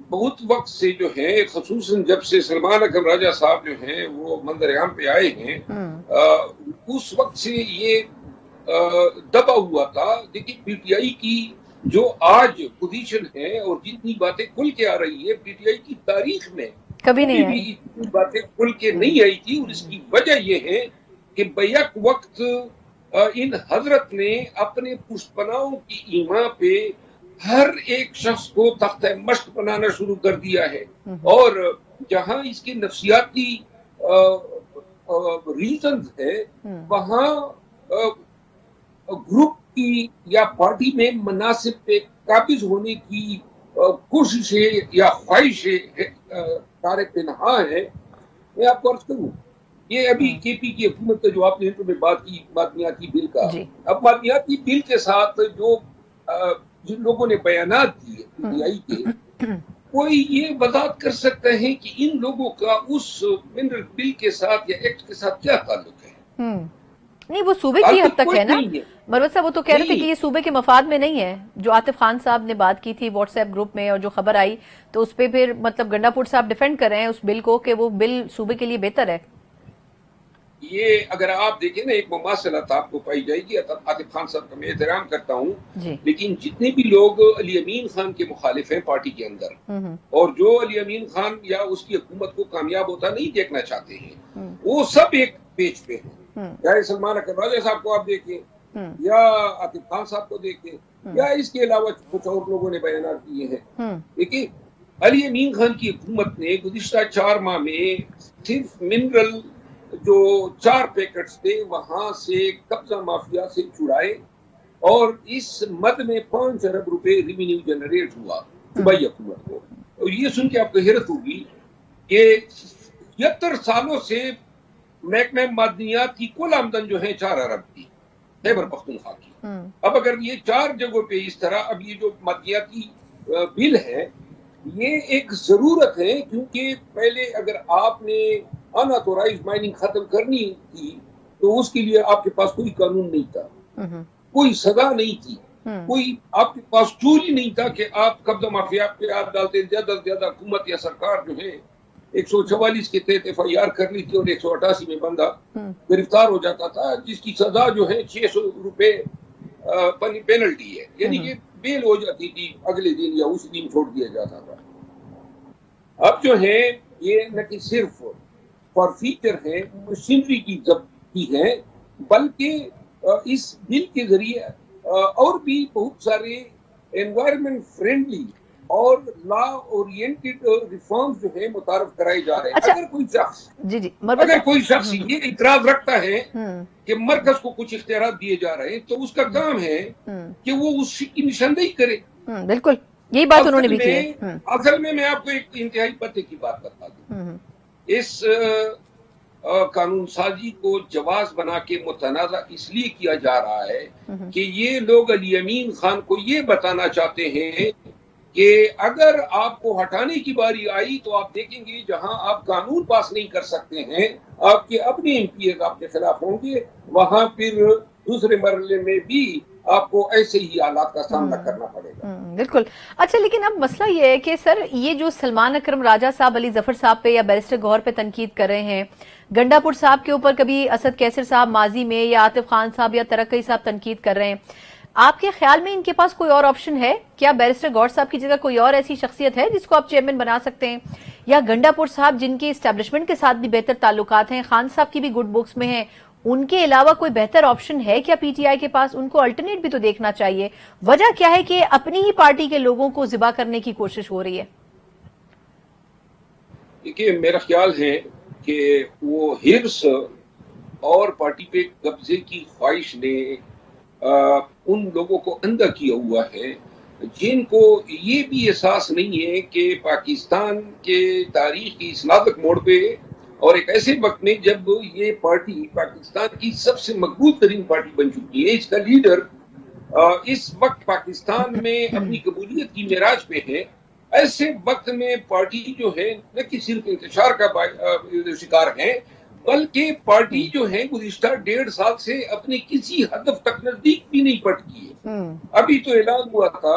بہت وقت سے جو ہے، خصوصاً جب سے سلمان اکرم راجہ صاحب جو ہیں وہ منظر عام پہ آئے ہیں، اس وقت سے یہ دبا ہوا تھا. دیکھیے پی ٹی آئی کی جو آج پوزیشن ہے اور جتنی باتیں کھل کے آ رہی ہے، پی ٹی آئی کی تاریخ میں کبھی کبھی نہیں بھی آئی. اتنی باتیں کھل کے نہیں آئی تھی. اور اس کی وجہ یہ ہے کہ بیک وقت ان حضرت نے اپنے پشپناؤں کی ایما پہ ہر ایک شخص کو تختہ مشق بنانا شروع کر دیا ہے. اور جہاں اس کے نفسیاتی ریزنز ہے، وہاں گروپ کی یا پارٹی میں مناصب پہ قابض ہونے کی کوششیں یا خواہشیں کار پنہا ہے. میں آپ کو عرض کروں، یہ ابھی کے پی کی حکومت کا جو آپ نے انٹرو میں بات کی مادنیاتی بل کا، جی. اب مادنیاتی بل کے ساتھ جو جن لوگوں نے بیانات دیے پی ٹی آئی کے، کوئی یہ وضاحت کر سکتا ہے کہ ان لوگوں کا اس منرل بل کے ساتھ یا ایکٹ کے ساتھ کیا تعلق ہے؟ نہیں، وہ صوبے کی حد تک ہے نا مروت صاحب. وہ تو کہہ رہے تھے کہ یہ صوبے کے مفاد میں نہیں ہے. جو عاطف خان صاحب نے بات کی تھی واٹس ایپ گروپ میں اور جو خبر آئی، تو اس پہ پھر مطلب گنڈا پور صاحب ڈیفینڈ کر رہے ہیں اس بل کو کہ وہ بل صوبے کے لیے بہتر ہے. یہ اگر آپ دیکھیں نا، ایک مماثلت آپ کو پائی جائے گی. عاطف خان صاحب کا میں احترام کرتا ہوں، لیکن جتنے بھی لوگ علی امین خان کے مخالف ہیں پارٹی کے اندر، اور جو علی امین خان یا اس کی حکومت کو کامیاب ہوتا نہیں دیکھنا چاہتے ہیں، وہ سب ایک پیج پہ ہیں. چاہے سلمان اکرم راجہ صاحب کو آپ دیکھیں، یا عاطف خان صاحب کو دیکھیں، یا اس کے علاوہ کچھ اور لوگوں نے بیانات کیے ہیں. دیکھیے علی امین خان کی حکومت نے گزشتہ 4 ماہ میں صرف منرل جو 4 پیکٹس تھے وہاں سے قبضہ مافیا سے چھڑائے، اور اس مد میں 5 ارب روپے ریونیو جنریٹ ہوا صوبائی حکومت کو. اور یہ سن کے آپ کو حیرت ہوگی کہ 70 سالوں سے محکمہ معدنیات کی کل آمدن جو ہے 4 ارب کی خیبر پختونخوا کی. اب اگر یہ 4 جگہوں پہ اس طرح، اب یہ جو معدنیاتی بل ہے یہ ایک ضرورت ہے، کیونکہ پہلے اگر آپ نے ان آتھورائزڈ مائننگ ختم کرنی تھی تو اس کے لیے آپ کے پاس کوئی قانون نہیں تھا، کوئی سزا نہیں تھی، کوئی آپ کے پاس ٹول ہی نہیں تھا کہ آپ قبضہ مافیا پہ آپ ڈالتے. زیادہ سے زیادہ حکومت یا سرکار جو ہے 144 کے تحت ایف آئی آر کر لی تھی اور 188 میں بندہ گرفتار ہو جاتا تھا، جس کی سزا جو ہے 600 روپے پینلٹی ہے، یعنی کہ بیل ہو جاتی تھی اگلے دن یا اسی دن چھوڑ دیا جاتا تھا. اب جو ہے یہ نہ کہ صرف فار فیچر ہے، مشینری کی ضبطی ہے، بلکہ اس بل کے ذریعے اور بھی بہت سارے انوائرمنٹ فرینڈلی اور لا اورینٹڈ ریفارمز جو ہے متعارف کرائے جا رہے ہیں. اچھا. اگر کوئی شخص یہ اعتراض رکھتا ہے کہ مرکز کو کچھ اختیارات دیے جا رہے ہیں، تو اس کا کام ہے کہ وہ اس کی نشاندہی کرے. بالکل یہی بات انہوں نے بھی کی ہے. اصل میں آپ کو ایک انتہائی پتے کی بات بتا دوں. اس قانون سازی کو جواز بنا کے متنازع اس لیے کیا جا رہا ہے کہ یہ لوگ علی امین خان کو یہ بتانا چاہتے ہیں کہ اگر آپ کو ہٹانے کی باری آئی تو آپ دیکھیں گے جہاں آپ قانون پاس نہیں کر سکتے ہیں، آپ کے اپنے ایم پی ایز آپ کے خلاف ہوں گے، وہاں پھر دوسرے مرحلے میں بھی آپ کو ایسے ہی حالات کا سامنا کرنا پڑے گا. بالکل. اچھا، لیکن اب مسئلہ یہ ہے کہ سر یہ جو سلمان اکرم راجہ صاحب علی ظفر صاحب پہ یا بیرسٹر گوہر پہ تنقید کر رہے ہیں، گنڈا پور صاحب کے اوپر کبھی اسد کیسر صاحب ماضی میں، یا عاطف خان صاحب یا ترقی صاحب تنقید کر رہے ہیں، آپ کے خیال میں ان کے پاس کوئی اور آپشن ہے؟ کیا بیرسٹر گوہر صاحب کی جگہ کوئی اور ایسی شخصیت ہے جس کو آپ چیئرمین بنا سکتے ہیں؟ یا گنڈا پور صاحب جن کی اسٹیبلشمنٹ کے ساتھ بھی بہتر تعلقات ہیں، خان صاحب کی بھی گڈ بکس میں ہیں، ان کے علاوہ کوئی بہتر آپشن ہے کیا پی ٹی آئی کے پاس؟ ان کو الٹرنیٹ بھی تو دیکھنا چاہیے. وجہ کیا ہے کہ اپنی ہی پارٹی کے لوگوں کو ذبح کرنے کی کوشش ہو رہی ہے؟ دیکھیے میرا خیال ہے کہ وہ ہرس اور پارٹی پہ قبضے کی خواہش نے ان لوگوں کو اندھا کیا ہوا ہے جن کو یہ بھی احساس نہیں ہے کہ پاکستان کے تاریخ کی اس نازک موڑ پہ اور ایک ایسے وقت میں جب یہ پارٹی پاکستان کی سب سے مضبوط ترین پارٹی بن چکی ہے، اس کا لیڈر اس وقت پاکستان میں اپنی قبولیت کی معراج پہ ہے، ایسے وقت میں پارٹی جو ہے نہ کہ صرف انتشار کا شکار ہے، بلکہ پارٹی جو ہے گزشتہ 1.5 سال سے اپنے کسی ہدف تک نزدیک بھی نہیں پہنچی ہے. ابھی تو اعلان ہوا تھا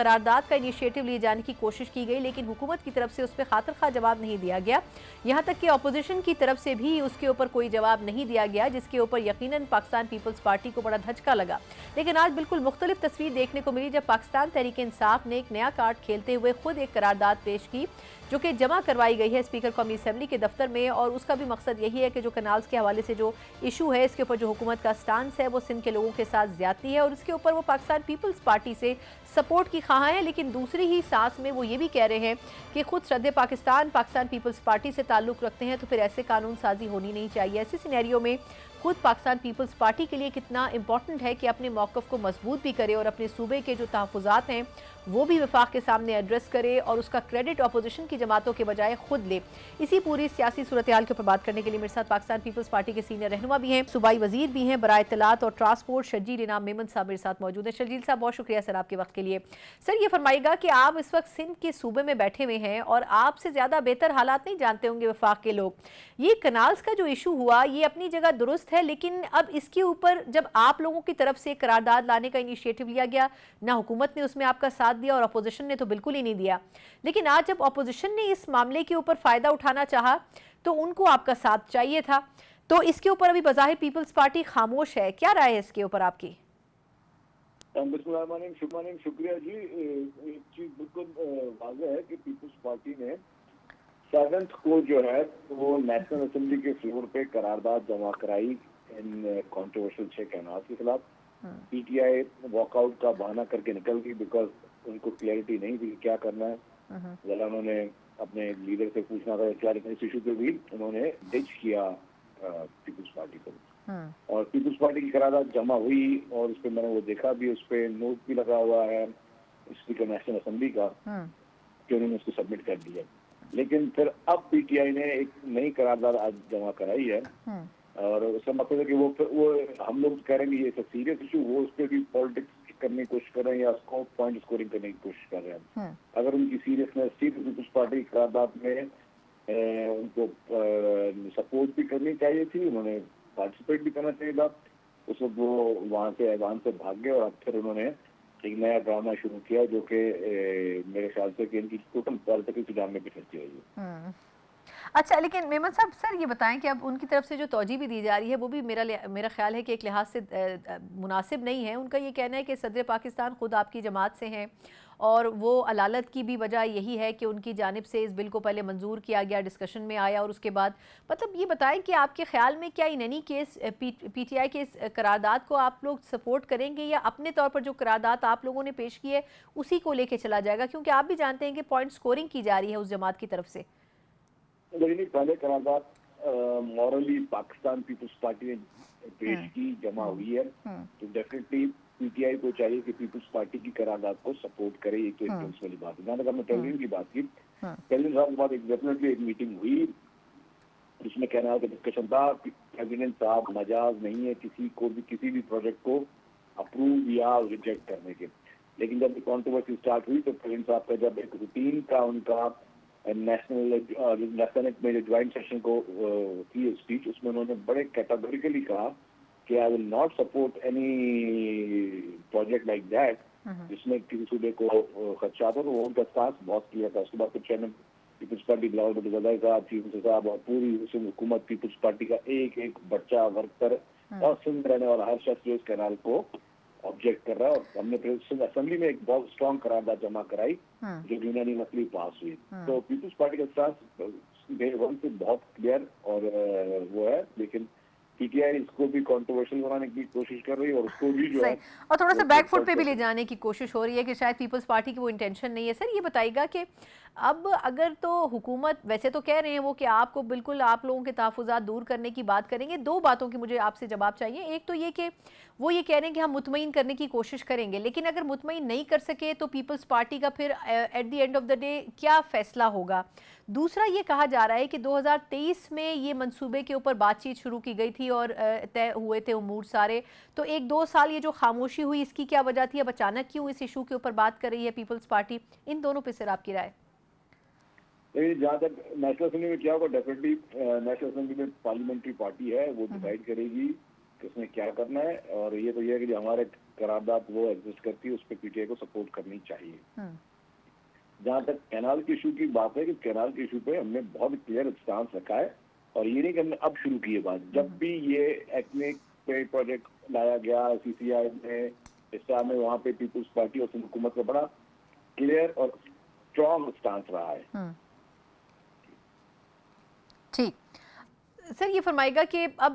قرارداد کا انیشیٹو لیے جانے کی کوشش کی گئی لیکن حکومت کی طرف سے اس پہ خاطر خواہ جواب نہیں دیا گیا، یہاں تک کہ اپوزیشن کی طرف سے بھی اس کے اوپر کوئی جواب نہیں دیا گیا، جس کے اوپر یقیناً پاکستان پیپلز پارٹی کو بڑا دھچکا لگا۔ لیکن آج بالکل مختلف تصویر دیکھنے کو ملی جب پاکستان تحریک انصاف نے ایک نیا کارڈ کھیلتے ہوئے خود ایک قرارداد پیش کی جو کہ جمع کروائی گئی ہے اسپیکر قومی اسمبلی کے دفتر میں، اور اس کا بھی مقصد یہی ہے کہ جو کنالز کے حوالے سے جو ایشو ہے اس کے اوپر جو حکومت کا سٹانس ہے وہ سندھ کے لوگوں کے ساتھ زیادتی ہے اور اس کے اوپر وہ پاکستان پیپلز پارٹی سے سپورٹ کی خواہاں ہیں، لیکن دوسری ہی سانس میں وہ یہ بھی کہہ رہے ہیں کہ خود صدر پاکستان پیپلز پارٹی سے تعلق رکھتے ہیں تو پھر ایسے قانون سازی ہونی نہیں چاہیے۔ ایسے سینیریو میں خود پاکستان پیپلز پارٹی کے لیے کتنا امپورٹنٹ ہے کہ اپنے موقف کو مضبوط بھی کرے اور اپنے صوبے کے جو تحفظات ہیں وہ بھی وفاق کے سامنے ایڈریس کرے اور اس کا کریڈٹ اپوزیشن کی جماعتوں کے بجائے خود لے۔ اسی پوری سیاسی صورتحال کے اوپر بات کرنے کے لیے میرے ساتھ پاکستان پیپلز پارٹی کے سینئر رہنما بھی ہیں، صوبائی وزیر بھی ہیں برائے اطلاعات اور ٹرانسپورٹ، شرجیل انعام میمن صاحب میرے ساتھ موجود ہیں۔ شرجیل صاحب بہت شکریہ سر آپ کے وقت کے لیے۔ سر یہ فرمائیے گا کہ آپ اس وقت سندھ کے صوبے میں بیٹھے ہوئے ہیں اور آپ سے زیادہ بہتر حالات نہیں جانتے ہوں گے وفاق کے لوگ، یہ کنالز کا جو ایشو ہوا یہ اپنی جگہ درست ہے، لیکن اب اس کے اوپر جب آپ لوگوں کی طرف سے قرارداد لانے کا انیشیٹو لیا گیا، نہ حکومت نے اس میں آپ کا ساتھ دیا اور اپوزیشن نے تو بالکل ہی نہیں دیا، لیکن آج جب اپوزیشن نے اس معاملے کے اوپر فائدہ اٹھانا چاہا تو ان کو آپ کا ساتھ چاہیے تھا، تو اس کے اوپر ابھی بظاہر پیپلز پارٹی خاموش ہے، کیا رائے ہے اس کے اوپر آپ کی؟ بسم اللہ الرحمن الرحیم، شکریہ جی۔ ایک چیز بالکل واضح ہے کہ پیپلز پارٹی نے 7 کو جو ہے وہ نیشنل اسمبلی کے فلور پہ قرارداد جمع کرائی ان کانٹروورشل 6 کینالز کے خلاف۔ P T I walk out کا بہانہ کر کے نکل گئی بیکاز ان کو کلیئرٹی نہیں تھی کیا کرنا ہے، ذرا انہوں نے اپنے لیڈر سے پوچھنا تھا اس ایشو پہ بھی انہوں نے ڈچ کیا پیپلز پارٹی کو، اور پیپلز پارٹی کی قرارداد جمع ہوئی اور اس پہ میں نے وہ دیکھا بھی، اس پہ نوٹ بھی لگا ہوا ہے اسپیکر نیشنل اسمبلی کا کہ انہوں نے اس کو سبمٹ کر دیا، لیکن پھر اب پی ٹی آئی نے ایک نئی قرارداد آج جمع کرائی ہے، اور اس کا مطلب ہے کہ وہ ہم لوگ کہہ رہے ہیں کہ یہ سیریس ایشو، وہ اس پہ بھی پالیٹکس کرنے کی کوشش کر رہے ہیں یا اس کو پوائنٹ اسکورنگ کرنے کی کوشش کر رہے ہیں۔ اگر ان کی سیریسنیس تھی تو پیپلز پارٹی کی قرارداد میں ان کو سپورٹ بھی کرنی چاہیے تھی، انہوں نے پارٹیسپیٹ بھی کرنا چاہیے تھا، اس وقت وہ وہاں سے ایوان سے بھاگ گئے اور اب پھر انہوں نے ایک نیا ڈرامہ شروع کیا جو کہ میرے خیال سے کہ ان کی ٹوٹل پالیٹیکل ڈرامے پہ چلتی رہی ہے۔ اچھا، لیکن میمن صاحب سر یہ بتائیں کہ اب ان کی طرف سے جو توجہ بھی دی جا رہی ہے وہ بھی میرا خیال ہے کہ ایک لحاظ سے مناسب نہیں ہے، ان کا یہ کہنا ہے کہ صدر پاکستان خود آپ کی جماعت سے ہیں اور وہ علالت کی بھی وجہ یہی ہے کہ ان کی جانب سے اس بل کو پہلے منظور کیا گیا، ڈسکشن میں آیا اور اس کے بعد مطلب یہ بتائیں کہ آپ کے خیال میں کیا in any case P T I کے اس قرارداد کو آپ لوگ سپورٹ کریں گے یا اپنے طور پر جو قرارداد آپ لوگوں نے پیش کی ہے اسی کو لے کے چلا جائے گا، کیونکہ آپ بھی جانتے ہیں کہ پوائنٹ سکورنگ کی جا رہی ہے اس جماعت کی طرف سے؟ لیکن پہلے قرارداد مورلی پاکستان پیپلز پارٹی نے پیش کی، جمع ہوئی ہے، تو ڈیفینیٹلی پی ٹی آئی کو چاہیے کہ پیپلز پارٹی کی قرارداد کو سپورٹ کرے، یہ تو ایک والی بات ہے۔ جہاں تک ہم نے ٹیلرین کی بات کی، ٹیلرین صاحب کے بعد ڈیفینیٹلی ایک میٹنگ ہوئی جس میں کہنا ہے کہ ڈسکشن تھا، پریزیڈنٹ صاحب مجاز نہیں ہے کسی کو بھی کسی بھی پروجیکٹ کو اپروو یا ریجیکٹ کرنے کے، لیکن جب کانٹروورسی اسٹارٹ ہوئی تو پریزیڈنٹ صاحب کا جب ایک روٹین کا ان کا نیشنل میں جو جوائنٹ سیشن کو کی اسپیچ، اس میں انہوں نے بڑے کیٹاگوریکلی کہا کہ I will not support any project like that جس میں کسی صوبے کو خدشات ہو، تو وہ ان کا سانس بہت کیا تھا۔ اس کے بعد پھر چیئرمین پیپلز پارٹی بلاول بھٹو زدہ صاحب، چیف منسٹر صاحب اور پوری حکومت پیپلز پارٹی کا ایک ایک بچہ ورکر اور سندھ رہنے والا ہر شخص جو اس کینال کو آبجیکٹ کر رہا ہے، اور ہم نے پھر اسمبلی میں ایک بہت اسٹرانگ قرارداد جمع کرائی جو یونانیمسلی پاس ہوئی۔ تو پیپلز پارٹی کا اسٹانس ڈے ون سے بہت کلیئر اور وہ ہے، لیکن پی ٹی آئی اس کو بھی کنٹروورشل بنانے کی کوشش کر رہی ہے اور اس کو بھی جو ہے اور تھوڑا سا بیک فٹ پہ بھی لے جانے کی کوشش ہو رہی ہے کہ شاید پیپلز پارٹی کی وہ انٹینشن نہیں ہے۔ سر یہ بتائیے گا کہ اب اگر تو حکومت ویسے تو کہہ رہے ہیں وہ کہ آپ کو بالکل آپ لوگوں کے تحفظات دور کرنے کی بات کریں گے، دو باتوں کی مجھے آپ سے جواب چاہیے۔ ایک تو یہ کہ وہ یہ کہہ رہے ہیں کہ ہم مطمئن کرنے کی کوشش کریں گے، لیکن اگر مطمئن نہیں کر سکے تو پیپلز پارٹی کا پھر at the end of the day کیا فیصلہ ہوگا؟ دوسرا یہ کہا جا رہا ہے کہ 2023 میں یہ منصوبے کے اوپر بات چیت شروع کی گئی تھی اور طے ہوئے تھے امور سارے، تو 1-2 سال یہ جو خاموشی ہوئی اس کی کیا وجہ تھی؟ اب اچانک کیوں اس ایشو کے اوپر بات کر رہی ہے پیپلز پارٹی؟ ان دونوں پہ سر آپ کی رائے؟ جہاں تک نیشنل اسمبلی میں کیا ہوگا، ڈیفینیٹلی نیشنل اسمبلی میں پارلیمنٹری پارٹی ہے، وہ ڈیسائیڈ کرے گی کہ اس میں کیا کرنا ہے، اور یہ تو یہ ہے کہ جو ہمارے قرارداد وہ ایگزسٹ کرتی ہے اس پہ PTI کو سپورٹ کرنی چاہیے. جہاں تک کینال کے ایشو کی بات ہے کہ کینال کے ایشو پہ ہم نے بہت کلیئر اسٹانس رکھا ہے اور یہ نہیں کہ ہم نے اب شروع کی ہے بات. جب بھی یہ ایکنک پہ پروجیکٹ لایا گیا CCI میں اس طرح میں وہاں پہ پیپلز پارٹی اور حکومت کا بڑا کلیئر اور اسٹرانگ اسٹانس رہا ہے. ٹھیک سر، یہ فرمائے گا کہ اب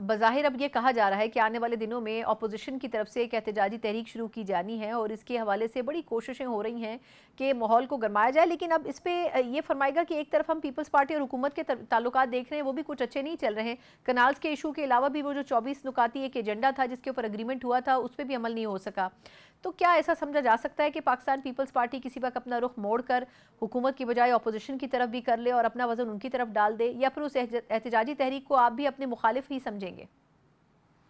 بظاہر اب یہ کہا جا رہا ہے کہ آنے والے دنوں میں اپوزیشن کی طرف سے ایک احتجاجی تحریک شروع کی جانی ہے اور اس کے حوالے سے بڑی کوششیں ہو رہی ہیں کہ ماحول کو گرمایا جائے، لیکن اب اس پہ یہ فرمائے گا کہ ایک طرف ہم پیپلز پارٹی اور حکومت کے تعلقات دیکھ رہے ہیں وہ بھی کچھ اچھے نہیں چل رہے ہیں. کنالز کے ایشو کے علاوہ بھی وہ جو 24 نکاتی ایک ایجنڈا تھا جس کے اوپر اگریمنٹ ہوا تھا اس پہ بھی عمل نہیں ہو سکا. تو کیا ایسا سمجھا جا سکتا ہے کہ پاکستان پیپلز پارٹی کسی وقت اپنا رخ موڑ کر حکومت کی بجائے اپوزیشن کی طرف بھی کر لے اور اپنا وزن ان کی طرف ڈال دے، یا پھر اس احتجاجی تحریک کو آپ بھی اپنے مخالف ہی سمجھیں گے؟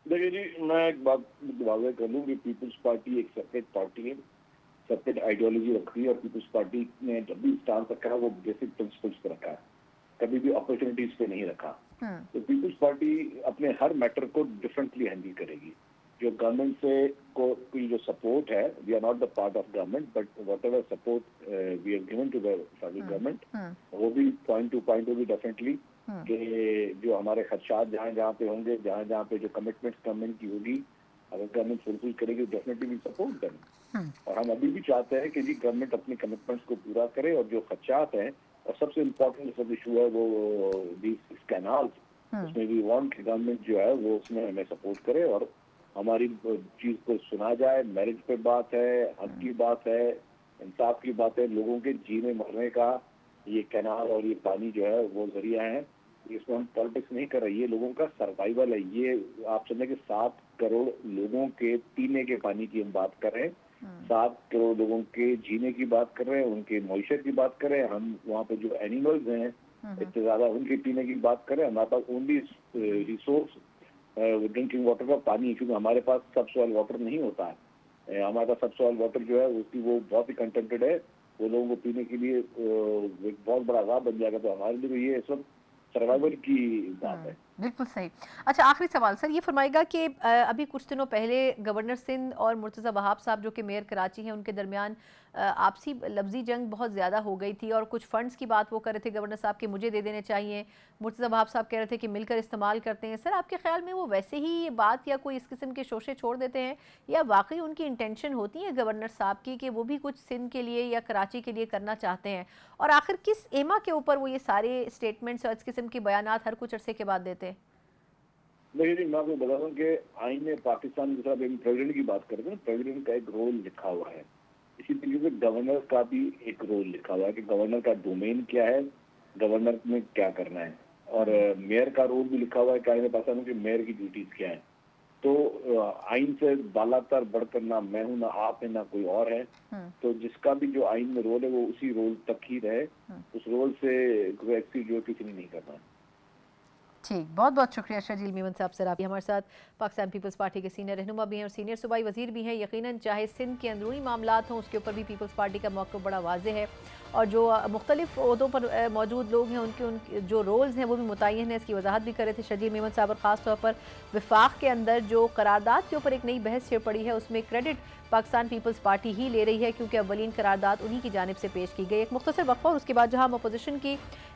دیکھیے جی، میں ایک بات واضح کر لوں کہ پیپلز پارٹی ایک سیپریٹ پارٹی ہے، سیپریٹ آئیڈیالوجی رکھتی ہے اور پیپلز پارٹی نے جب بھی اسٹانس رکھا ہے وہ بیسک پرنسپلس پہ رکھا ہے، کبھی بھی اپرچونیٹیز پہ نہیں رکھا. تو پیپلز پارٹی اپنے ہر میٹر کو ڈفرینٹلی ہینڈل کرے گی. جو گورنمنٹ سے کوئی جو سپورٹ ہے، we are not the part of government but whatever support we have given to the federal government, وہ بھی پوائنٹ ٹو پوائنٹ ہوگی ڈیفینیٹلی کہ جو ہمارے خدشات جہاں جہاں پہ ہوں گے، جہاں جہاں پہ جو کمٹمنٹس گورنمنٹ کی ہوگی اگر گورنمنٹ فلفل کرے گی ڈیفینیٹلی بھی سپورٹ کریں. اور ہم ابھی بھی چاہتے ہیں کہ جی گورنمنٹ اپنی کمٹمنٹس کو پورا کرے اور جو خدشات ہیں اور سب سے امپورٹنٹ سب ایشو ہے وہ دیز کینالز، اس میں بھی وانٹ کہ گورنمنٹ جو ہے وہ اس میں ہمیں سپورٹ کرے اور ہماری چیز کو سنا جائے. میرج پہ بات ہے، حق کی بات ہے، انصاف کی بات ہے، لوگوں کے جینے مرنے کا یہ کینال اور یہ پانی جو ہے وہ ذریعہ ہے. اس میں ہم پالیٹکس نہیں کر رہے، یہ لوگوں کا سروائیول ہے. یہ آپ سمجھیں کہ 7 کروڑ لوگوں کے پینے کے پانی کی ہم بات کر رہے ہیں، 7 کروڑ لوگوں کے جینے کی بات کر رہے ہیں، ان کی معیشت کی بات کر رہے ہیں. ہم وہاں پہ جو اینیملز ہیں اتنے زیادہ ان کے پینے کی بات کریں. ہمارے پاس اونلی ریسورس ڈرنکنگ واٹر کا پانی، کیونکہ ہمارے پاس سب سوائل واٹر نہیں ہوتا ہے. ہمارے پاس سب سوائل واٹر جو ہے اس کی وہ بہت ہی کنٹینٹڈ ہے، وہ لوگوں کو پینے کے لیے ایک بہت بڑا عذاب بن جائے گا. تو ہمارے لیے یہ سب سروائیول کی بات ہے. بالکل صحیح. اچھا، آخری سوال سر، یہ فرمائے گا کہ ابھی کچھ دنوں پہلے گورنر سندھ اور مرتضی وہاب صاحب جو کہ میئر کراچی ہیں ان کے درمیان آپسی لفظی جنگ بہت زیادہ ہو گئی تھی اور کچھ فنڈز کی بات وہ کر رہے تھے گورنر صاحب کہ مجھے دے دینے چاہیے، مرتضی وہاب صاحب کہہ رہے تھے کہ مل کر استعمال کرتے ہیں. سر آپ کے خیال میں وہ ویسے ہی یہ بات یا کوئی اس قسم کے شوشے چھوڑ دیتے ہیں یا واقعی ان کی انٹینشن ہوتی ہے گورنر صاحب کی کہ وہ بھی کچھ سندھ کے لیے یا کراچی کے لیے کرنا چاہتے ہیں؟ اور آخر کس ایما کے اوپر وہ یہ سارے اسٹیٹمنٹس اور اس قسم کے بیانات ہر کچھ عرصے کے بعد دیتے ہیں؟ نہیں، میں آپ کو بتا دوں کہ آئین میں پاکستان کے ساتھ پریزیڈنٹ کی بات کرتے ہیں، پریزیڈنٹ کا ایک رول لکھا ہوا ہے. اسی طریقے سے گورنر کا بھی ایک رول لکھا ہوا ہے کہ گورنر کا ڈومین کیا ہے، گورنر میں کیا کرنا ہے. اور میئر کا رول بھی لکھا ہوا ہے کہ آئین پاکستان کہ میئر کی ڈیوٹیز کیا ہیں. تو آئین سے بالا تر بڑھ کر نہ میں ہوں، نہ آپ ہیں، نہ کوئی اور ہے. تو جس کا بھی جو آئین میں رول ہے وہ اسی رول تک ہی رہے، اس رول سے ایکسیڈ جو کسی نے نہیں کرنا. ٹھیک، بہت بہت شکریہ شرجیل میمن صاحب. سر آپ ہمارے ساتھ پاکستان پیپلز پارٹی کے سینئر رہنما بھی ہیں اور سینئر صوبائی وزیر بھی ہیں. یقیناً چاہے سندھ کے اندرونی معاملات ہوں اس کے اوپر بھی پیپلز پارٹی کا موقف بڑا واضح ہے اور جو مختلف عہدوں پر موجود لوگ ہیں ان کے جو رولز ہیں وہ بھی متعین ہیں. اس کی وضاحت بھی کر رہے تھے شرجیل میمن صاحب. اور خاص طور پر وفاق کے اندر جو قرارداد کے اوپر ایک نئی بحث چھڑ پڑی ہے اس میں کریڈٹ پاکستان پیپلز پارٹی ہی لے رہی ہے کیونکہ اولین قرارداد انہی کی جانب سے پیش کی گئی. ایک مختصر وقفہ اور اس کے بعد جہاں ہم اپوزیشن کی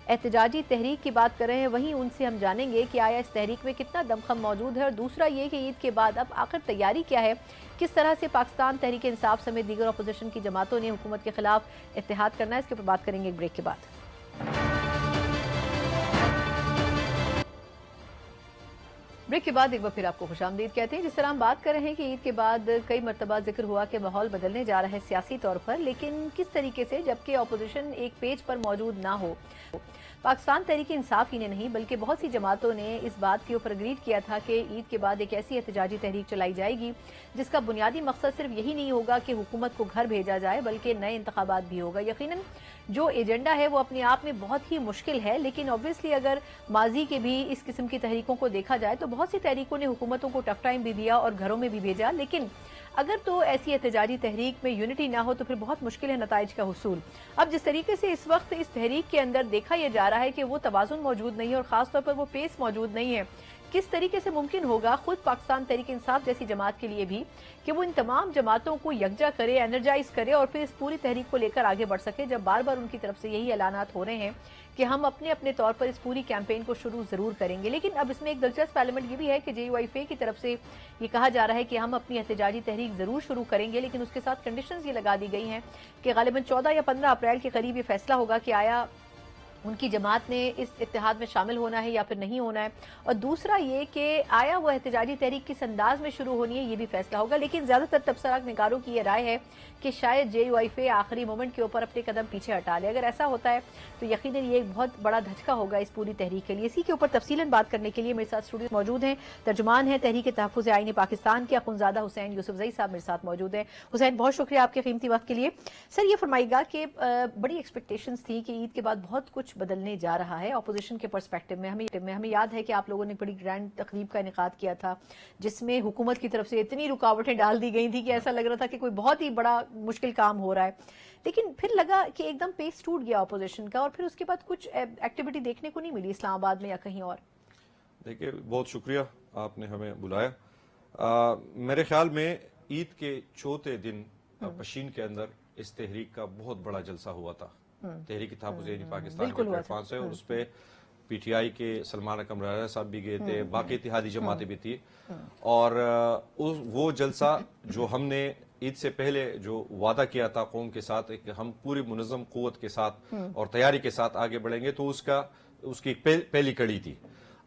احتجاجی تحریک کی بات کر رہے ہیں وہیں ان سے ہم جانیں گے کہ آیا اس تحریک میں کتنا دمخم موجود ہے، اور دوسرا یہ کہ عید کے بعد اب آخر تیاری کیا ہے، کس طرح سے پاکستان تحریک انصاف سمیت دیگر اپوزیشن کی جماعتوں نے حکومت کے خلاف اتحاد کرنا ہے. اس کے اوپر بات کریں گے ایک بریک کے بعد. بریک کے بعد ایک بار پھر آپ کو خوش آمدید کہتے ہیں. جس طرح ہم بات کر رہے ہیں کہ عید کے بعد کئی مرتبہ ذکر ہوا کہ ماحول بدلنے جا رہا ہے سیاسی طور پر، لیکن کس طریقے سے، جبکہ اپوزیشن ایک پیج پر موجود نہ ہو. پاکستان تحریک انصاف ہی نے نہیں بلکہ بہت سی جماعتوں نے اس بات کے اوپر اگریڈ کیا تھا کہ عید کے بعد ایک ایسی احتجاجی تحریک چلائی جائے گی جس کا بنیادی مقصد صرف یہی نہیں ہوگا کہ حکومت کو گھر بھیجا جائے بلکہ نئے انتخابات بھی ہوگا. یقیناً جو ایجنڈا ہے وہ اپنے آپ میں بہت ہی مشکل ہے، لیکن اوبویسلی اگر ماضی کے بھی اس قسم کی تحریکوں کو دیکھا جائے تو بہت سی تحریکوں نے حکومتوں کو ٹف ٹائم بھی دیا اور گھروں میں بھی بھیجا. لیکن اگر تو ایسی احتجاجی تحریک میں یونٹی نہ ہو تو پھر بہت مشکل ہے نتائج کا حصول. اب جس طریقے سے اس وقت اس تحریک کے اندر دیکھا یہ جا رہا ہے کہ وہ توازن موجود نہیں ہے اور خاص طور پر وہ پیس موجود نہیں ہے کس طریقے سے ممکن ہوگا خود پاکستان تحریک انصاف جیسی جماعت کے لیے بھی کہ وہ ان تمام جماعتوں کو یکجا کرے، انرجائز کرے اور پھر اس پوری تحریک کو لے کر آگے بڑھ سکے، جب بار بار ان کی طرف سے یہی اعلانات ہو رہے ہیں کہ ہم اپنے اپنے طور پر اس پوری کیمپین کو شروع ضرور کریں گے۔ لیکن اب اس میں ایک دلچسپ ایلیمنٹ یہ بھی ہے کہ JUIF کی طرف سے یہ کہا جا رہا ہے کہ ہم اپنی احتجاجی تحریک ضرور شروع کریں گے، لیکن اس کے ساتھ کنڈیشنز یہ لگا دی گئی ہیں کہ غالباً 14 یا 15 اپریل کے قریب یہ فیصلہ ہوگا کہ آیا ان کی جماعت نے اس اتحاد میں شامل ہونا ہے یا پھر نہیں ہونا ہے، اور دوسرا یہ کہ آیا وہ احتجاجی تحریک کس انداز میں شروع ہونی ہے، یہ بھی فیصلہ ہوگا۔ لیکن زیادہ تر تبصرہ نگاروں کی یہ رائے ہے کہ شاید JUIF آخری مومنٹ کے اوپر اپنے قدم پیچھے ہٹا لے۔ اگر ایسا ہوتا ہے تو یقیناً یہ ایک بہت بڑا دھچکا ہوگا اس پوری تحریک کے لیے۔ اسی کے اوپر تفصیلاً بات کرنے کے لیے میرے ساتھ اسٹوڈیو موجود ہیں، ترجمان ہیں تحریک تحفظ آئین پاکستان کے اخوندزادہ حسین یوسفزئی صاحب میرے ساتھ موجود ہیں۔ حسین، بہت شکریہ آپ کے قیمتی وقت کے لیے۔ سر، یہ فرمائیے گا کہ بڑی ایکسپیکٹیشنز تھی کہ عید کے بعد بہت کچھ بدلنے جا رہا ہے اپوزیشن کے پرسپیکٹو میں۔ ہمیں یاد ہے کہ آپ لوگوں نے بڑی گرینڈ تقریب کا انعقاد کیا تھا جس میں حکومت کی طرف سے اتنی رکاوٹیں ڈال دی گئی تھی کہ ایسا لگ رہا تھا کہ کوئی بہت ہی بڑا مشکل کام ہو رہا ہے، لیکن پھر لگا کہ ایک دم پیس ٹوٹ گیا اپوزیشن کا، اور پھر اس کے بعد کچھ ایکٹیویٹی دیکھنے کو نہیں ملی اسلام آباد میں یا کہیں اور۔ دیکھیے، بہت شکریہ آپ نے ہمیں بلایا۔ میرے خیال میں عید کے چوتھے دن پشین کے اندر اس تحریک کا بہت بڑا جلسہ ہوا تھا، تحریک تحفظ آئین پاکستان کے پلیٹ فارم سے، اور اس پہ PTI کے سلمان اکرم راجہ صاحب بھی گئے تھے، باقی اتحادی جماعتیں بھی تھی، اور وہ جلسہ جو ہم نے عید سے پہلے جو وعدہ کیا تھا قوم کے ساتھ کہ ہم پوری منظم قوت کے ساتھ اور تیاری کے ساتھ آگے بڑھیں گے، تو اس کی پہلی کڑی تھی۔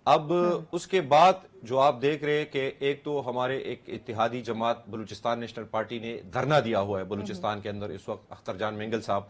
اب اس کے بعد جو آپ دیکھ رہے ہیں کہ ایک تو ہمارے ایک اتحادی جماعت بلوچستان نیشنل پارٹی نے دھرنا دیا ہوا ہے بلوچستان کے اندر اس وقت، اختر جان مینگل صاحب،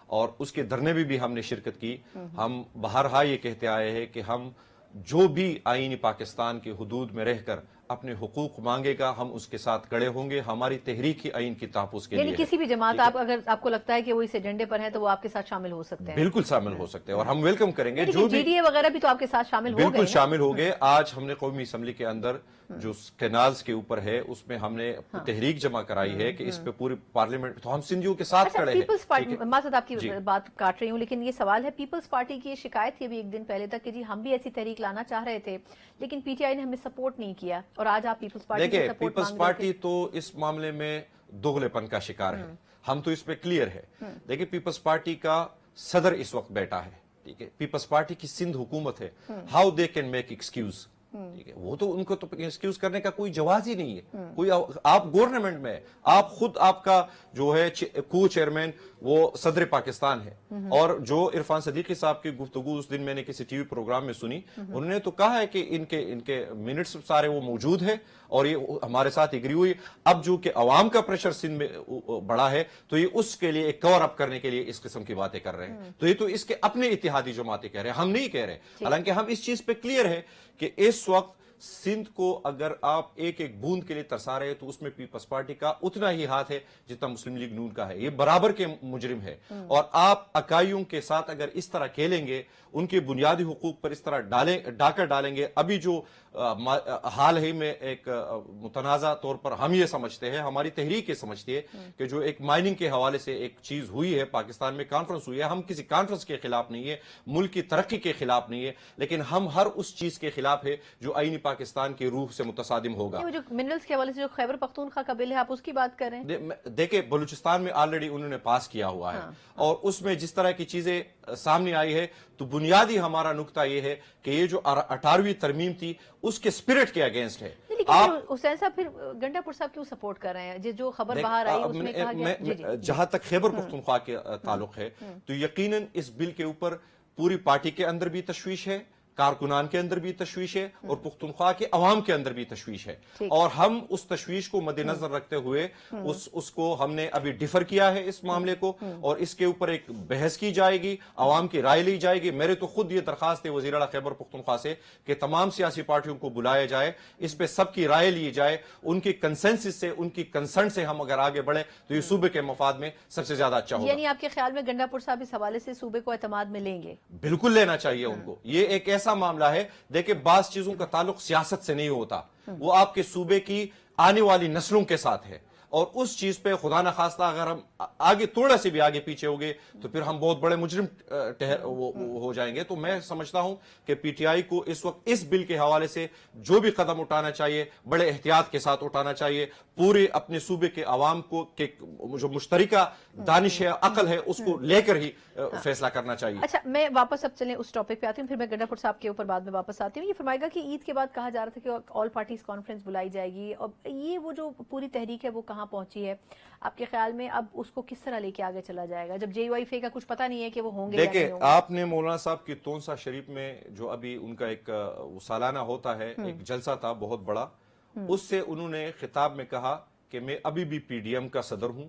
اور اس کے دھرنے میں بھی ہم نے شرکت کی۔ ہم بہرحال یہ کہتے آئے ہیں کہ ہم جو بھی آئینی پاکستان کے حدود میں رہ کر اپنے حقوق مانگے گا، ہم اس کے ساتھ کڑے ہوں گے، ہماری تحریک ہی آئین کی تحفظ کے لیے یعنی کسی بھی جماعت اگر آپ کو لگتا ہے کہ وہ اس ایجنڈے پر ہے تو وہ آپ کے ساتھ شامل ہو سکتے ہیں؟ بالکل شامل ہو سکتے ہیں، اور ہم ویلکم کریں گے جو بھی GDA وغیرہ بھی تو آپ کے ساتھ شامل ہو گئے، بالکل شامل ہو گئے۔ آج ہم نے قومی اسمبلی کے اندر جو کینالز کے اوپر ہے اس میں ہم نے تحریک جمع کرائی ہے کہ اس پہ پوری پارلیمنٹ، تو ہم سندھیوں کے ساتھ کھڑے ہیں۔ پیپلز پارٹی، معذرت آپ کی بات کاٹ رہی ہوں، لیکن یہ سوال ہے، پیپلز پارٹی کی شکایت تھی ابھی ایک دن پہلے تک کہ جی ہم بھی ایسی تحریک لانا چاہ رہے تھے لیکن PTI نے ہمیں سپورٹ نہیں کیا، اور آج آپ پیپلز پارٹی سے سپورٹ مانگ رہے تھے۔ پیپلز پارٹی تو اس معاملے میں دوغلے پن کا شکار ہے، ہم تو اس پہ کلیئر ہے۔ دیکھیں، پیپلز پارٹی کا صدر اس وقت بیٹھا ہے، ٹھیک ہے، پیپلز پارٹی کی سندھ حکومت ہے، how they can make excuse, ٹھیک ہے، وہ تو ان کو تو ایکسکیوز کرنے کا کوئی جواز ہی نہیں ہے۔ کوئی آپ گورنمنٹ میں آپ خود، آپ کا جو ہے کو چیئرمین وہ صدر پاکستان ہے، اور جو عرفان صدیقی صاحب کی گفتگو اس دن میں نے کسی ٹی وی پروگرام میں سنی، انہوں نے تو کہا ہے کہ ان کے منٹس سارے وہ موجود ہیں اور یہ ہمارے ساتھ اگری ہوئی۔ اب جو کہ عوام کا پریشر سندھ میں بڑا ہے تو یہ اس کے لیے ایک کور اپ کرنے کے لیے اس قسم کی باتیں کر رہے ہیں، تو یہ تو اس کے اپنے اتحادی جماعتیں کہہ رہے ہیں، ہم نہیں کہہ رہے۔ حالانکہ ہم اس چیز پہ کلیئر ہے کہ اس وقت سندھ کو اگر آپ ایک ایک بوند کے لیے ترسا رہے تو اس میں پیپلز پارٹی کا اتنا ہی ہاتھ ہے جتنا مسلم لیگ نون کا ہے، یہ برابر کے مجرم ہے۔ اور آپ اکائیوں کے ساتھ اگر اس طرح کھیلیں گے، ان کے بنیادی حقوق پر اس طرح ڈاکہ ڈالیں گے، ابھی جو حال ہی میں ایک متنازع طور پر ہم یہ سمجھتے ہیں، ہماری تحریک یہ سمجھتی ہے کہ جو ایک مائننگ کے حوالے سے ایک چیز ہوئی ہے پاکستان میں، کانفرنس ہوئی ہے، ہم کسی کانفرنس کے خلاف نہیں ہے، ملک کی ترقی کے خلاف نہیں ہے، لیکن ہم ہر اس چیز کے خلاف ہے جو آئینی پاکستان کی روح سے متصادم ہوگا۔ جو منرلز کے حوالے سے جو خیبر پختونخوا کا بل ہے، آپ اس کی بات کر رہے ہیں؟ دیکھیں، بلوچستان میں آلریڈی انہوں نے پاس کیا ہوا ہے، اور اس میں جس طرح کی چیزیں سامنے آئی ہے تو بنیادی ہمارا نقطہ یہ ہے کہ یہ جو 18ویں ترمیم تھی اس کے سپرٹ کے اگینسٹ ہے۔ لیکن حسین صاحب پھر گنڈا پور صاحب کیوں سپورٹ کر رہے ہیں؟ جو خبر باہر آئی اس میں کہا گیا، جہاں تک خیبر پختونخوا کے تعلق ہے تو یقیناً اس بل کے اوپر پوری پارٹی کے اندر بھی تشویش ہے، کارکنان کے اندر بھی تشویش ہے، اور پختونخوا کے عوام کے اندر بھی تشویش ہے، اور ہم اس تشویش کو مد نظر رکھتے ہوئے اس کو ہم نے ابھی ڈیفر کیا ہے اس معاملے کو، اور اس کے اوپر ایک بحث کی جائے گی، عوام کی رائے لی جائے گی۔ میرے تو خود یہ درخواست ہے وزیر اعلیٰ خیبر پختونخوا سے کہ تمام سیاسی پارٹیوں کو بلایا جائے، اس پہ سب کی رائے لی جائے، ان کی کنسنسس سے، ان کی کنسرن سے ہم اگر آگے بڑھیں تو یہ صوبے کے مفاد میں سب سے زیادہ اچھا ہوگا۔ یعنی آپ کے خیال میں گنڈا پور صاحب اس حوالے سے صوبے کو اعتماد میں لیں گے؟ بالکل لینا چاہیے ان کو۔ یہ ایک ایسا معاملہ ہے، دیکھیں بعض چیزوں کا تعلق سیاست سے نہیں ہوتا، وہ آپ کے صوبے کی آنے والی نسلوں کے ساتھ ہے۔ اور اس چیز پہ خدا نہ خواستہ اگر ہم آگے تھوڑا سے بھی آگے پیچھے ہو گئے تو پھر ہم بہت بڑے مجرم ہو جائیں گے. تو میں سمجھتا ہوں کہ پی ٹی آئی کو اس وقت اس بل کے حوالے سے جو بھی قدم اٹھانا چاہیے بڑے احتیاط کے ساتھ اٹھانا چاہیے. پورے اپنے صوبے کے عوام کو جو مشترکہ دانش ہے, عقل ہے, اس کو لے کر ہی فیصلہ کرنا چاہیے. اچھا, میں واپس اب چلیں اس ٹاپک پہ آتی ہوں, پھر میں گڈا پور صاحب کے اوپر بعد میں واپس آتی ہوں. یہ فرمائے گا کہ عید کے بعد کہا جا رہا تھا کہ آل پارٹیز کانفرنس بلائی جائے گی, اور یہ وہ جو پوری تحریک ہے وہ کہاں پہنچی ہے آپ کے خیال میں؟ اب اس کو کس طرح لے کے آگے چلا جائے گا جب جے یو آئی فے کا کچھ پتہ نہیں ہے کہ وہ ہوں گے یا نہیں دیکھیں, ہوں گے؟ آپ نے مولانا صاحب کی تونسا شریف میں جو ابھی ان کا ایک سالانہ ہوتا ہے, ایک جلسہ تھا بہت بڑا, اس سے انہوں نے خطاب میں کہا کہ میں ابھی بھی پی ڈی ایم کا صدر ہوں,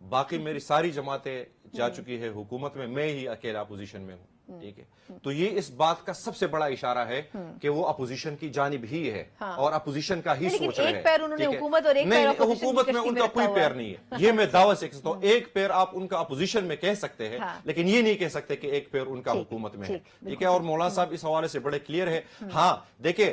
باقی میری ساری جماعتیں جا چکی ہے حکومت میں ہی اکیلا اپوزیشن میں ہوں. ٹھیک ہے, تو یہ اس بات کا سب سے بڑا اشارہ ہے کہ وہ اپوزیشن کی جانب ہی ہے اور اپوزیشن کا ہی سوچ رہے ہیں. ایک پیر انہوں نے حکومت اور ایک پیر اپوزیشن حکومت میں ان کا کوئی پیر نہیں ہے, یہ میں دعویٰ سے کہتا ہوں. ایک پیر آپ ان کا اپوزیشن میں کہہ سکتے ہیں, لیکن یہ نہیں کہہ سکتے کہ ایک پیر ان کا حکومت میں ہے. ٹھیک ہے, اور مولانا صاحب اس حوالے سے بڑے کلیئر ہے. ہاں دیکھیں,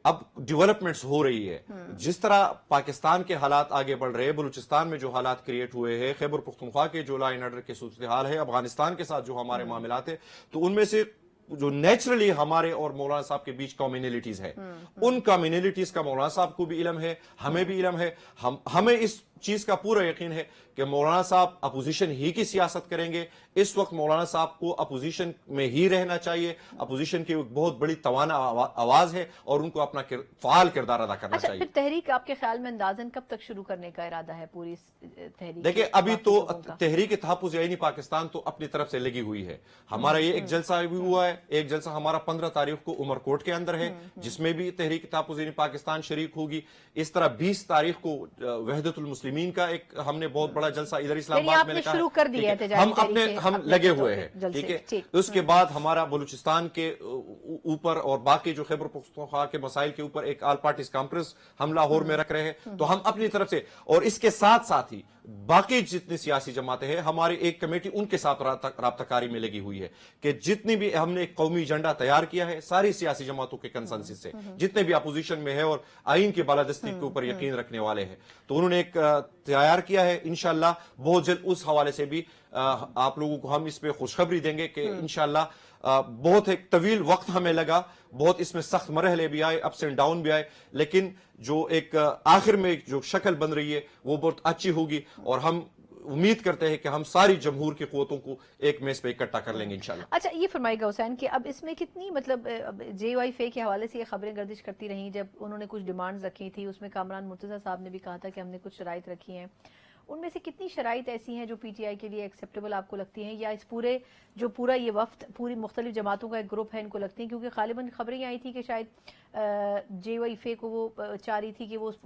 اب ڈیولپمنٹس ہو رہی ہے, جس طرح پاکستان کے حالات آگے بڑھ رہے ہیں, بلوچستان میں جو حالات کریٹ ہوئے ہیں, خیبر پختونخوا کے جو لا اینڈ آرڈر کے صورتحال ہے, افغانستان کے ساتھ جو ہمارے معاملات ہیں, تو ان میں سے جو نیچرلی ہمارے اور مولانا صاحب کے بیچ کمیونلٹیز ہے, ان کمیونلٹیز کا مولانا صاحب کو بھی علم ہے, ہمیں بھی علم ہے. ہمیں اس چیز کا پورا یقین ہے کہ مولانا صاحب اپوزیشن ہی کی سیاست کریں گے. اس وقت مولانا صاحب کو اپوزیشن میں ہی رہنا چاہیے. اپوزیشن کی ایک بہت بڑی توانا آواز ہے اور ان کو اپنا فعال کردار ادا کرنا چاہیے. پھر تحریک آپ کے خیال میں اندازاً کب تک شروع کرنے کا ارادہ ہے پوری تحریک؟ دیکھیں, ابھی تو تحریک تحفظ عینی پاکستان تو اپنی طرف سے لگی ہوئی ہے. ہمارا یہ ایک جلسہ بھی ہوا ہے, ایک جلسہ ہمارا 15 تاریخ کو عمر کوٹ کے اندر ہے, جس میں بھی تحریک تحفظ عینی پاکستان شریک ہوگی. اس طرح 20 تاریخ کو وحدت المسلمین کا ایک ہم نے بہت بڑا جلسہ ادھر اسلام آباد میں شروع کر دیا ہے. ہم لگے ہوئے ہیں. ٹھیک ہے, اس کے بعد ہمارا بلوچستان کے اوپر اور باقی جو خیبر پختونخوا کے مسائل کے اوپر ایک آل پارٹیز کانفرنس ہم لاہور میں رکھ رہے ہیں. تو ہم اپنی طرف سے, اور اس کے ساتھ ساتھ ہی باقی جتنی سیاسی جماعتیں ہیں, ہماری ایک کمیٹی ان کے ساتھ رابطہ کاری میں لگی ہوئی ہے کہ جتنی بھی ہم نے ایک قومی ایجنڈا تیار کیا ہے ساری سیاسی جماعتوں کے کنسنسس سے, جتنے بھی اپوزیشن میں ہے اور آئین کی بالادستی کے اوپر یقین رکھنے والے ہیں, تو انہوں نے ایک تیار کیا ہے. انشاءاللہ بہت جلد اس حوالے سے بھی آپ لوگوں کو ہم اس پہ خوشخبری دیں گے کہ انشاءاللہ بہت ایک طویل وقت ہمیں لگا, بہت اس میں سخت مرحلے بھی آئے, اپس اینڈ ڈاؤن بھی آئے, لیکن جو ایک آخر میں جو شکل بن رہی ہے وہ بہت اچھی ہوگی. اور ہم امید کرتے ہیں کہ ہم ساری جمہور کی قوتوں کو ایک میز پہ اکٹھا کر لیں گے انشاءاللہ. اچھا, یہ فرمائے گا حسین کہ اب اس میں کتنی مطلب جے یو آئی فے کے حوالے سے یہ خبریں گردش کرتی رہیں, جب انہوں نے کچھ ڈیمانڈز رکھی تھی, اس میں کامران مرتضیٰ صاحب نے بھی کہا تھا کہ ہم نے کچھ شرائط رکھی ہیں, ان میں سے کتنی شرائط ایسی ہیں جو پی ٹی آئی کے لیے ایکسیپٹیبل آپ کو لگتی ہیں, یا اس پورا یہ وفد پوری مختلف جماعتوں کا ایک گروپ ہے ان کو لگتی ہیں؟ کیونکہ غالباً خبریں آئی تھی کہ شاید جے یو آئی فے کو وہ چاہ رہی تھی کہ وہ اس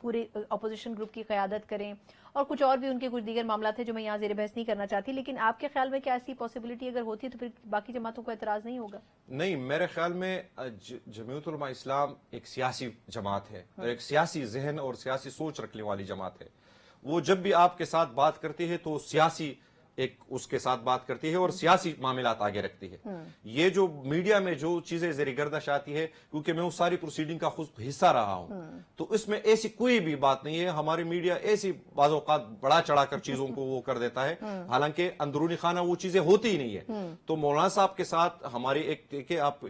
پورے اپوزیشن گروپ کی قیادت کریں, اور کچھ اور بھی ان کے کچھ دیگر معاملات ہیں جو میں یہاں زیر بحث نہیں کرنا چاہتی. لیکن آپ کے خیال میں کیا ایسی پاسبلٹی اگر ہوتی ہے تو پھر باقی جماعتوں کو اعتراض نہیں ہوگا؟ نہیں, میرے خیال میں جمعیت علماء اسلام ایک سیاسی جماعت ہے, ایک سیاسی ذہن اور سیاسی سوچ رکھنے والی جماعت ہے. وہ جب بھی آپ کے ساتھ بات کرتی ہے تو سیاسی ایک اس کے ساتھ بات کرتی ہے اور سیاسی معاملات آگے رکھتی ہے. یہ جو میڈیا میں جو چیزیں زیر گردش آتی ہے, کیونکہ میں اس ساری پروسیڈنگ کا خود حصہ رہا ہوں, تو اس میں ایسی کوئی بھی بات نہیں ہے. ہماری میڈیا ایسی بعض اوقات بڑا چڑھا کر چیزوں کو وہ کر دیتا ہے, حالانکہ اندرونی خانہ وہ چیزیں ہوتی ہی نہیں ہے. تو مولانا صاحب کے ساتھ ہماری ایک آپ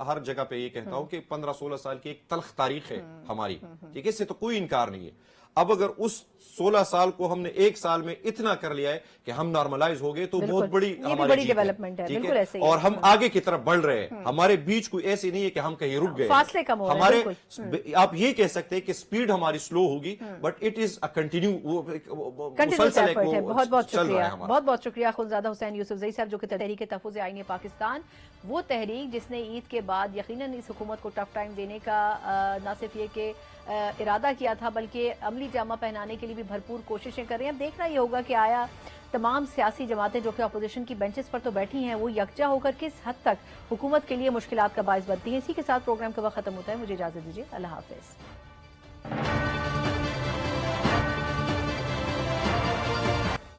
ہر جگہ پہ یہ کہتا ہوں کہ 15-16 سال کی ایک تلخ تاریخ ہے ہماری. ٹھیک ہے, اس سے تو کوئی انکار نہیں ہے. اب اگر اس 16 سال کو ہم نے ایک سال میں اتنا کر لیا ہے کہ ہم نارملائز ہو گئے, تو بہت بڑی ہماری ڈیولپمنٹ ہے, اور ہم آگے کی طرف بڑھ رہے ہیں. ہمارے بیچ کوئی ایسی نہیں ہے کہ ہم کہیں رک گئے, فاصلے کم ہو رہے ہیں. ہمارے آپ یہ کہہ سکتے ہیں کہ سپیڈ ہماری سلو ہوگی, بٹ اٹ از کنٹینیو مسلسل ایک بہت بہت شکریہ, بہت بہت شکریہ خونزادہ حسین یوسفزئی صاحب, جو کہ تحریک تحفظ آئین پاکستان, وہ تحریک جس نے عید کے بعد یقیناً اس حکومت کو ٹف ٹائم دینے کا نہ صرف یہ کہ ارادہ کیا تھا بلکہ عملی جامہ پہنانے کے لیے بھی بھرپور کوششیں کر رہی ہیں. اب دیکھنا یہ ہوگا کہ آیا تمام سیاسی جماعتیں جو کہ اپوزیشن کی بینچز پر تو بیٹھی ہیں وہ یکجا ہو کر کس حد تک حکومت کے لیے مشکلات کا باعث بنتی ہیں. اسی کے ساتھ پروگرام کا وقت ختم ہوتا ہے. مجھے اجازت دیجیے, اللہ حافظ.